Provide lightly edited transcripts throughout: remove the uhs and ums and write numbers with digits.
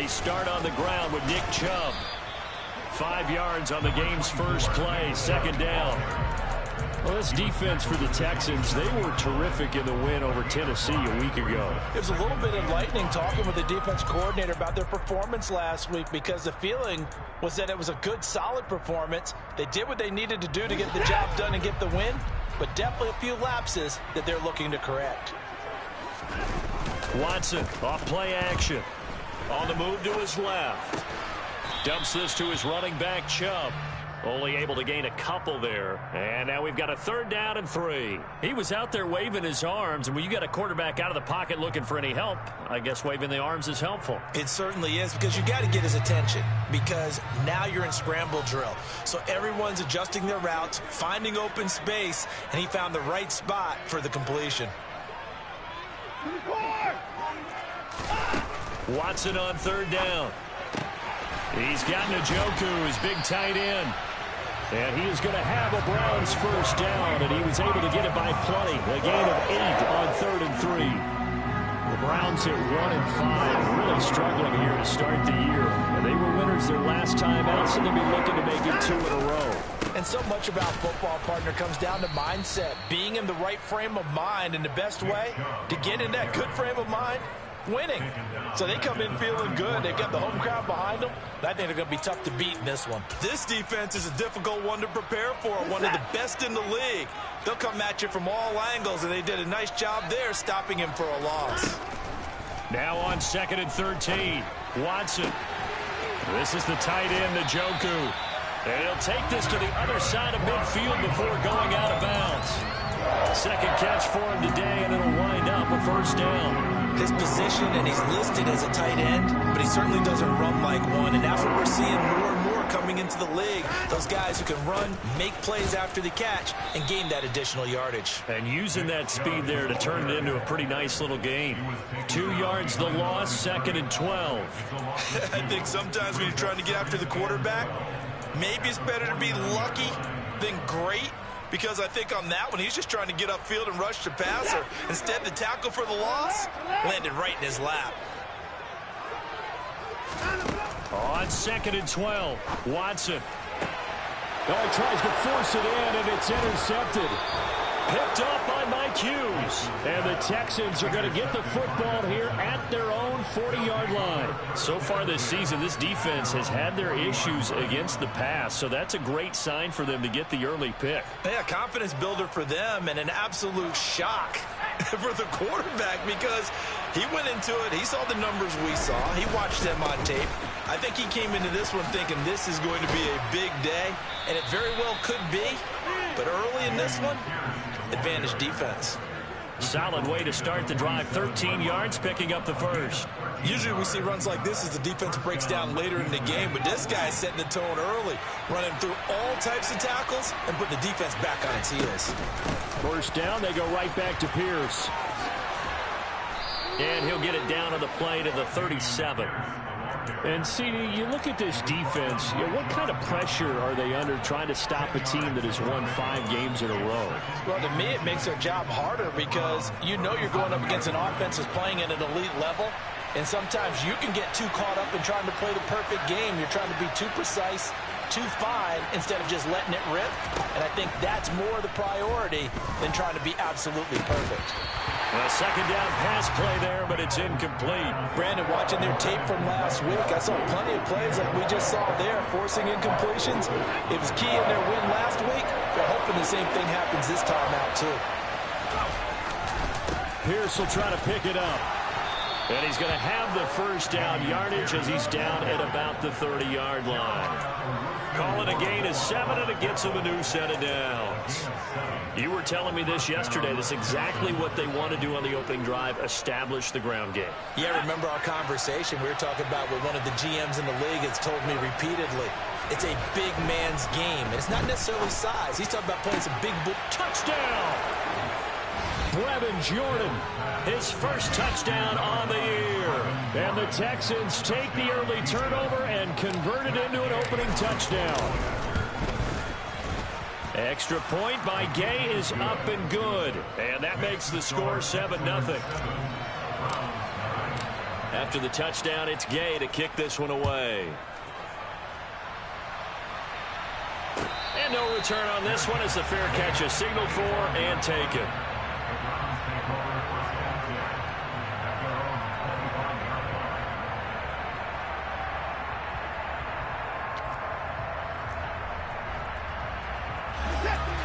They start on the ground with Nick Chubb. 5 yards on the game's first play, second down. Well, this defense for the Texans, they were terrific in the win over Tennessee a week ago. It was a little bit enlightening talking with the defense coordinator about their performance last week, because the feeling was that it was a good, solid performance. They did what they needed to do to get the job done and get the win, but definitely a few lapses that they're looking to correct. Watson off play action. On the move to his left. Dumps this to his running back, Chubb. Only able to gain a couple there. And now we've got a 3rd down and 3. He was out there waving his arms, and when you got a quarterback out of the pocket looking for any help, I guess waving the arms is helpful. It certainly is, because you got to get his attention, because now you're in scramble drill. So everyone's adjusting their routes, finding open space, and he found the right spot for the completion. Watson on 3rd down. He's got Njoku, his big tight end. And he is going to have a Browns first down, and he was able to get it by plenty. A gain of 8 on 3rd and 3. The Browns at 1-5, really struggling here to start the year. And they were winners their last time out, so they'll be looking to make it 2 in a row. And so much about football, partner, comes down to mindset. Being in the right frame of mind, and the best way to get in that good frame of mind, winning. So they come in feeling good. They've got the home crowd behind them. I think they're going to be tough to beat in this one. This defense is a difficult one to prepare for, one of the best in the league. They'll come at you from all angles, and they did a nice job there stopping him for a loss. Now on 2nd and 13, Watson. This is the tight end, Njoku. And he'll take this to the other side of midfield before going out of bounds. Second catch for him today, and it'll wind up a first down. His position, and he's listed as a tight end, but he certainly doesn't run like one, and that's what we're seeing more and more coming into the league. Those guys who can run, make plays after the catch, and gain that additional yardage. And using that speed there to turn it into a pretty nice little gain. 2 yards the loss, 2nd and 12. I think sometimes when you're trying to get after the quarterback, maybe it's better to be lucky than great. Because I think on that one, he's just trying to get upfield and rush the passer. Instead, the tackle for the loss landed right in his lap. On 2nd and 12, Watson. Oh, he tries to force it in, and it's intercepted. Picked up by Mike Hughes. And the Texans are going to get the football here at their own 40-yard line. So far this season, this defense has had their issues against the pass, so that's a great sign for them to get the early pick. Yeah, confidence builder for them, and an absolute shock for the quarterback, because he went into it, he saw the numbers we saw, he watched them on tape. I think he came into this one thinking this is going to be a big day, and it very well could be, but early in this one, advantage defense. Solid way to start the drive. 13 yards, picking up the first. Usually we see runs like this as the defense breaks down later in the game, but this guy's setting the tone early, running through all types of tackles and putting the defense back on its heels. First down, they go right back to Pierce. And he'll get it down on the play to the 37. And, CD, you look at this defense, what kind of pressure are they under trying to stop a team that has won 5 games in a row? Well, to me, it makes their job harder, because you know you're going up against an offense that's playing at an elite level, and sometimes you can get too caught up in trying to play the perfect game. You're trying to be too precise, too fine, instead of just letting it rip, and I think that's more the priority than trying to be absolutely perfect. A second down pass play there, but it's incomplete. Brandon, watching their tape from last week, I saw plenty of plays like we just saw there, forcing incompletions. It was key in their win last week. They're hoping the same thing happens this time out, too. Pierce will try to pick it up. And he's going to have the first down yardage as he's down at about the 30-yard line. Calling a gain of 7, and it gets him a new set of downs. You were telling me this yesterday. This is exactly what they want to do on the opening drive, establish the ground game. Yeah, remember our conversation. We were talking about what one of the GMs in the league has told me repeatedly. It's a big man's game. And it's not necessarily size. He's talking about playing some big touchdown. Brevin Jordan, his first touchdown on the year. And the Texans take the early turnover and convert it into an opening touchdown. Extra point by Gay is up and good. And that makes the score 7-0. After the touchdown, it's Gay to kick this one away. And no return on this one as the fair catch is signaled for and taken.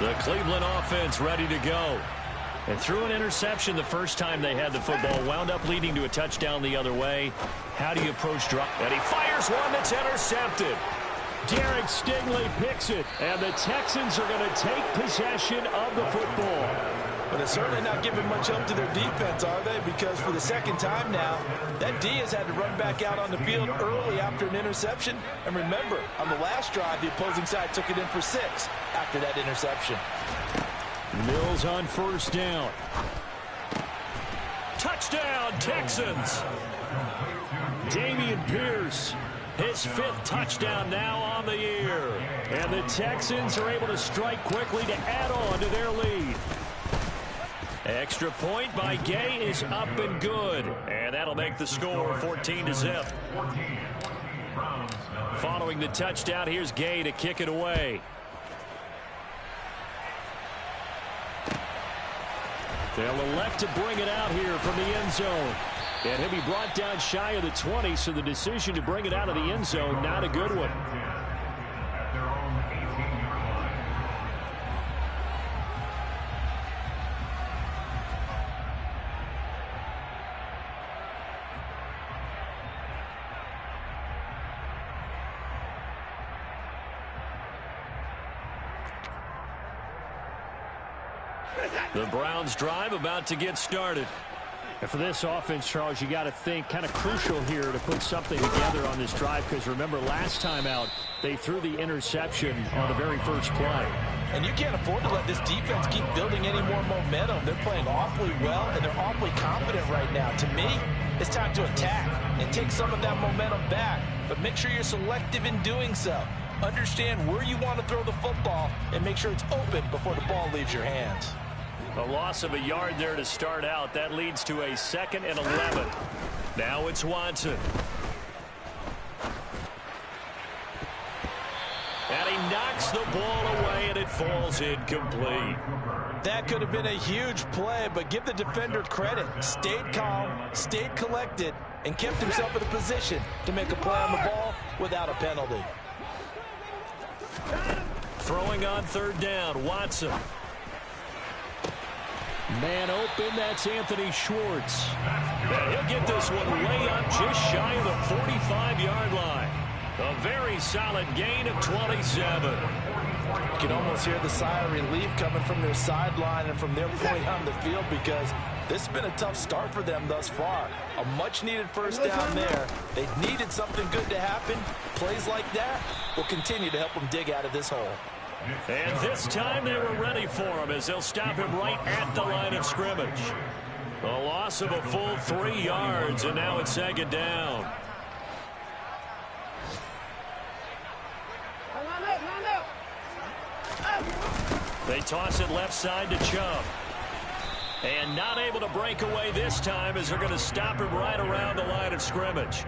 The Cleveland offense ready to go. And threw an interception the first time they had the football. Wound up leading to a touchdown the other way. How do you approach drop? And he fires one that's intercepted. Derek Stingley picks it. And the Texans are going to take possession of the football. But they're certainly not giving much help to their defense, are they? Because for the second time now, that D has had to run back out on the field early after an interception. And remember, on the last drive, the opposing side took it in for 6 after that interception. Mills on first down. Touchdown, Texans. Dameon Pierce, his 5th touchdown now on the year. And the Texans are able to strike quickly to add on to their lead. Extra point by Gay is up and good. And that'll make the score 14-0. Following the touchdown, here's Gay to kick it away. They'll elect to bring it out here from the end zone. And he'll be brought down shy of the 20, so the decision to bring it out of the end zone, not a good one. The Browns drive about to get started. And for this offense, Charles, you got to think kind of crucial here to put something together on this drive, because remember last time out they threw the interception on the very first play. And you can't afford to let this defense keep building any more momentum. They're playing awfully well, and they're awfully confident right now. To me, it's time to attack and take some of that momentum back, but make sure you're selective in doing so. Understand where you want to throw the football and make sure it's open before the ball leaves your hands. A loss of a yard there to start out. That leads to a 2nd and 11. Now it's Watson. And he knocks the ball away, and it falls incomplete. That could have been a huge play, but give the defender credit. Stayed calm, stayed collected, and kept himself in a position to make a play on the ball without a penalty. Throwing on 3rd down, Watson. Man open, that's Anthony Schwartz. And he'll get this one way up just shy of the 45-yard line. A very solid gain of 27. You can almost hear the sigh of relief coming from their sideline and from their point on the field, because this has been a tough start for them thus far. A much-needed first down there. They needed something good to happen. Plays like that will continue to help them dig out of this hole. And this time they were ready for him as they'll stop him right at the line of scrimmage. A loss of a full 3 yards, and now it's 2nd down. They toss it left side to Chubb. And not able to break away this time as they're going to stop him right around the line of scrimmage.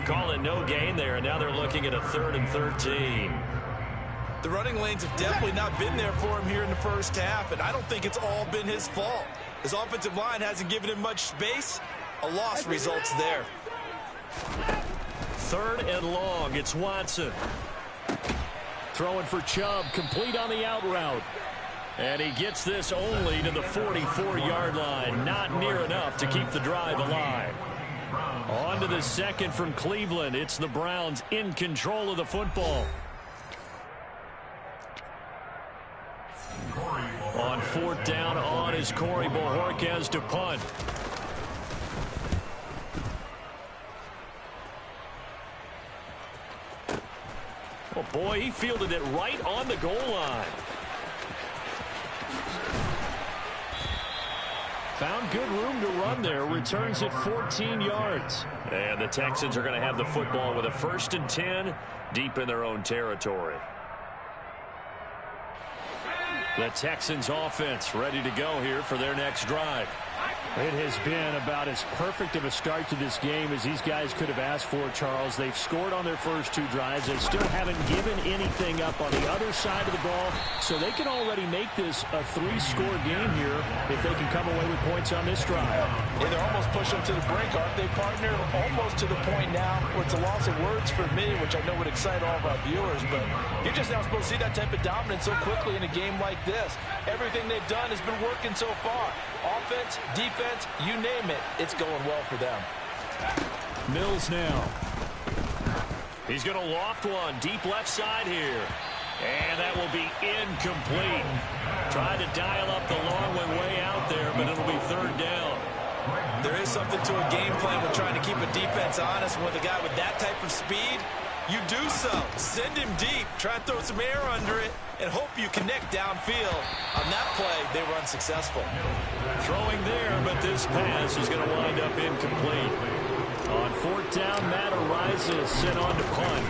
Call it no gain there, and now they're looking at a 3rd and 13. The running lanes have definitely not been there for him here in the first half, and I don't think it's all been his fault. His offensive line hasn't given him much space. A loss results there. 3rd and long, it's Watson. Throwing for Chubb, complete on the out route. And he gets this only to the 44-yard line. Not near enough to keep the drive alive. On to the 2nd from Cleveland. It's the Browns in control of the football. On 4th down, on is Corey Bojorquez to punt. Oh, boy, he fielded it right on the goal line. Found good room to run there. Returns at 14 yards. And the Texans are going to have the football with a 1st and 10 deep in their own territory. The Texans offense ready to go here for their next drive. It has been about as perfect of a start to this game as these guys could have asked for, Charles. They've scored on their first 2 drives. They still haven't given anything up on the other side of the ball, so they can already make this a 3-score game here if they can come away with points on this drive. Yeah, they're almost pushing them to the brink, aren't they, partner? Almost to the point now where it's a loss of words for me, which I know would excite all of our viewers, but you're just now supposed to see that type of dominance so quickly in a game like this. Everything they've done has been working so far. Offense, defense, you name it, it's going well for them. Mills now. He's going to loft one deep left side here. And that will be incomplete. Tried to dial up the long one way out there, but it'll be 3rd down. There is something to a game plan with trying to keep a defense honest. With a guy with that type of speed, you do so. Send him deep, try and throw some air under it, and hope you connect downfield. On that play, they were unsuccessful. Throwing there, but this pass is going to wind up incomplete. On 4th down, Matt Ariza sent on to punt.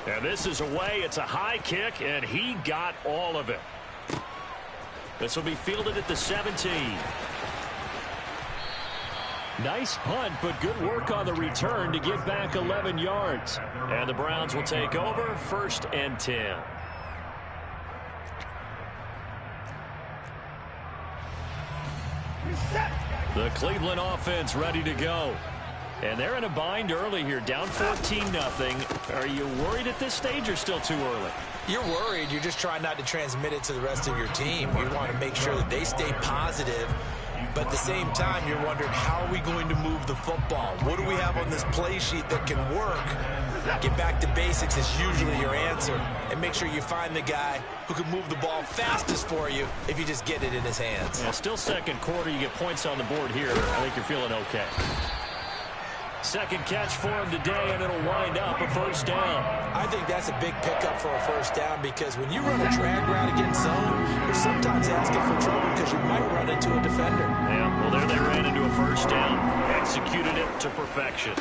And this is away. It's a high kick, and he got all of it. This will be fielded at the 17. Nice punt, but good work on the return to get back 11 yards. And the Browns will take over 1st and 10. The Cleveland offense ready to go. And they're in a bind early here, down 14-0. Are you worried at this stage or still too early? You're worried. You're just trying not to transmit it to the rest of your team. You want to make sure that they stay positive. But at the same time, you're wondering, how are we going to move the football? What do we have on this play sheet that can work? Get back to basics is usually your answer. And make sure you find the guy who can move the ball fastest for you if you just get it in his hands. Yeah, still 2nd quarter. You get points on the board here. I think you're feeling okay. 2nd catch for him today, and it'll wind up a 1st down. I think that's a big pickup for a 1st down, because when you run a drag route against zone, you're sometimes asking for trouble because you might run into a defender. Yeah, well, there they ran into a 1st down. Executed it to perfection.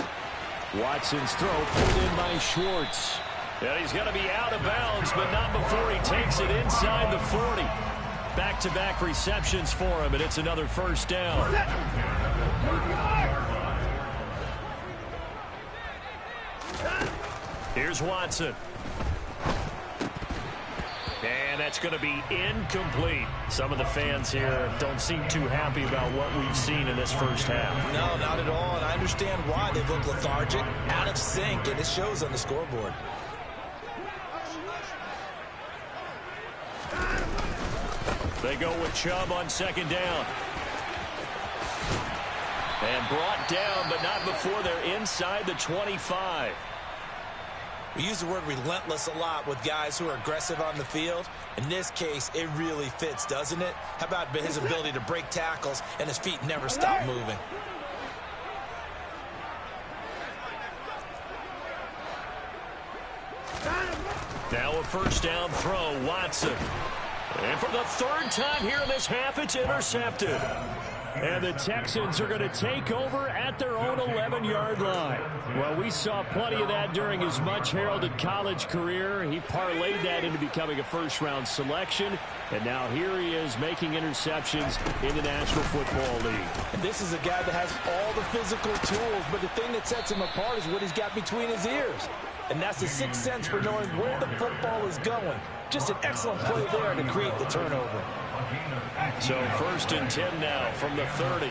Watson's throw pulled in by Schwartz. And he's going to be out of bounds, but not before he takes it inside the 40. Back-to-back receptions for him, and it's another 1st down. Here's Watson. And that's going to be incomplete. Some of the fans here don't seem too happy about what we've seen in this 1st half. No, not at all, and I understand why. They look lethargic, out of sync, and it shows on the scoreboard. They go with Chubb on 2nd down. And brought down, but not before they're inside the 25. We use the word relentless a lot with guys who are aggressive on the field. In this case, it really fits, doesn't it? How about his ability to break tackles and his feet never stop moving? Now a 1st down throw, Watson. And for the 3rd time here in this half, it's intercepted. And the Texans are going to take over at their own 11-yard line. Well, we saw plenty of that during his much-heralded college career. He parlayed that into becoming a 1st-round selection. And now here he is making interceptions in the National Football League. And this is a guy that has all the physical tools, but the thing that sets him apart is what he's got between his ears. And that's the 6th sense for knowing where the football is going. Just an excellent play there to create the turnover. So 1st and 10 now from the 30.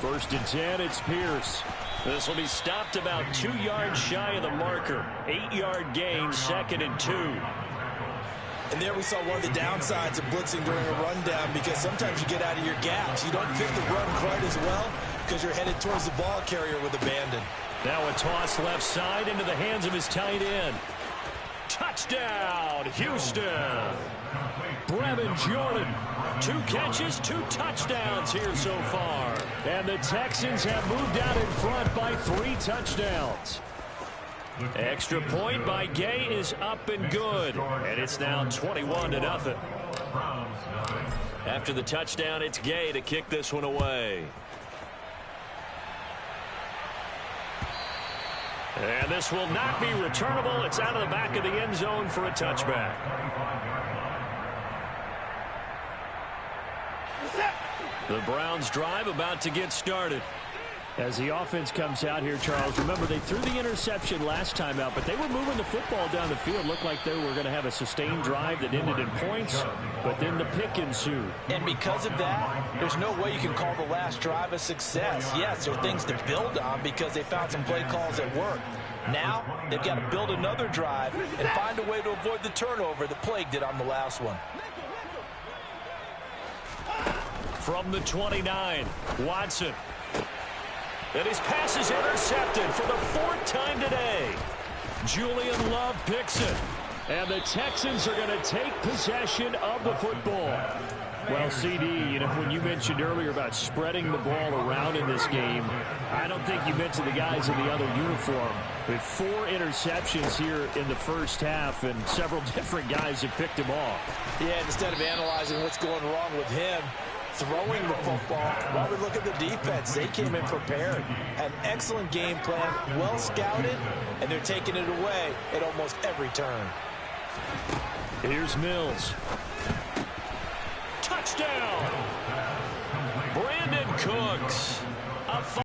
1st and 10, it's Pierce. This will be stopped about 2 yards shy of the marker. 8-yard gain, 2nd and 2. And there we saw one of the downsides of blitzing during a rundown, because sometimes you get out of your gaps. You don't fit the run quite as well because you're headed towards the ball carrier with abandon. Now a toss left side into the hands of his tight end. Touchdown, Houston. Brevin Jordan. 2 catches, 2 touchdowns here so far. And the Texans have moved out in front by 3 touchdowns. Extra point by Gay is up and good. And it's now 21-0. After the touchdown, it's Gay to kick this one away. And this will not be returnable. It's out of the back of the end zone for a touchback. The Browns drive about to get started. As the offense comes out here, Charles, remember they threw the interception last time out, but they were moving the football down the field. Looked like they were going to have a sustained drive that ended in points, but then the pick ensued. And because of that, there's no way you can call the last drive a success. Yes, there are things to build on because they found some play calls that worked. Now, they've got to build another drive and find a way to avoid the turnover that plagued it on the last one. From the 29, Watson. And his pass is intercepted for the 4th time today. Julian Love picks it. And the Texans are going to take possession of the football. Well, CD, when you mentioned earlier about spreading the ball around in this game, I don't think you mentioned the guys in the other uniform. With 4 interceptions here in the first half, and several different guys have picked him off. Yeah, instead of analyzing what's going wrong with him, throwing the football, while we look at the defense, they came in prepared, had an excellent game plan, well scouted, and they're taking it away at almost every turn. Here's Mills. Touchdown! Brandon Cooks.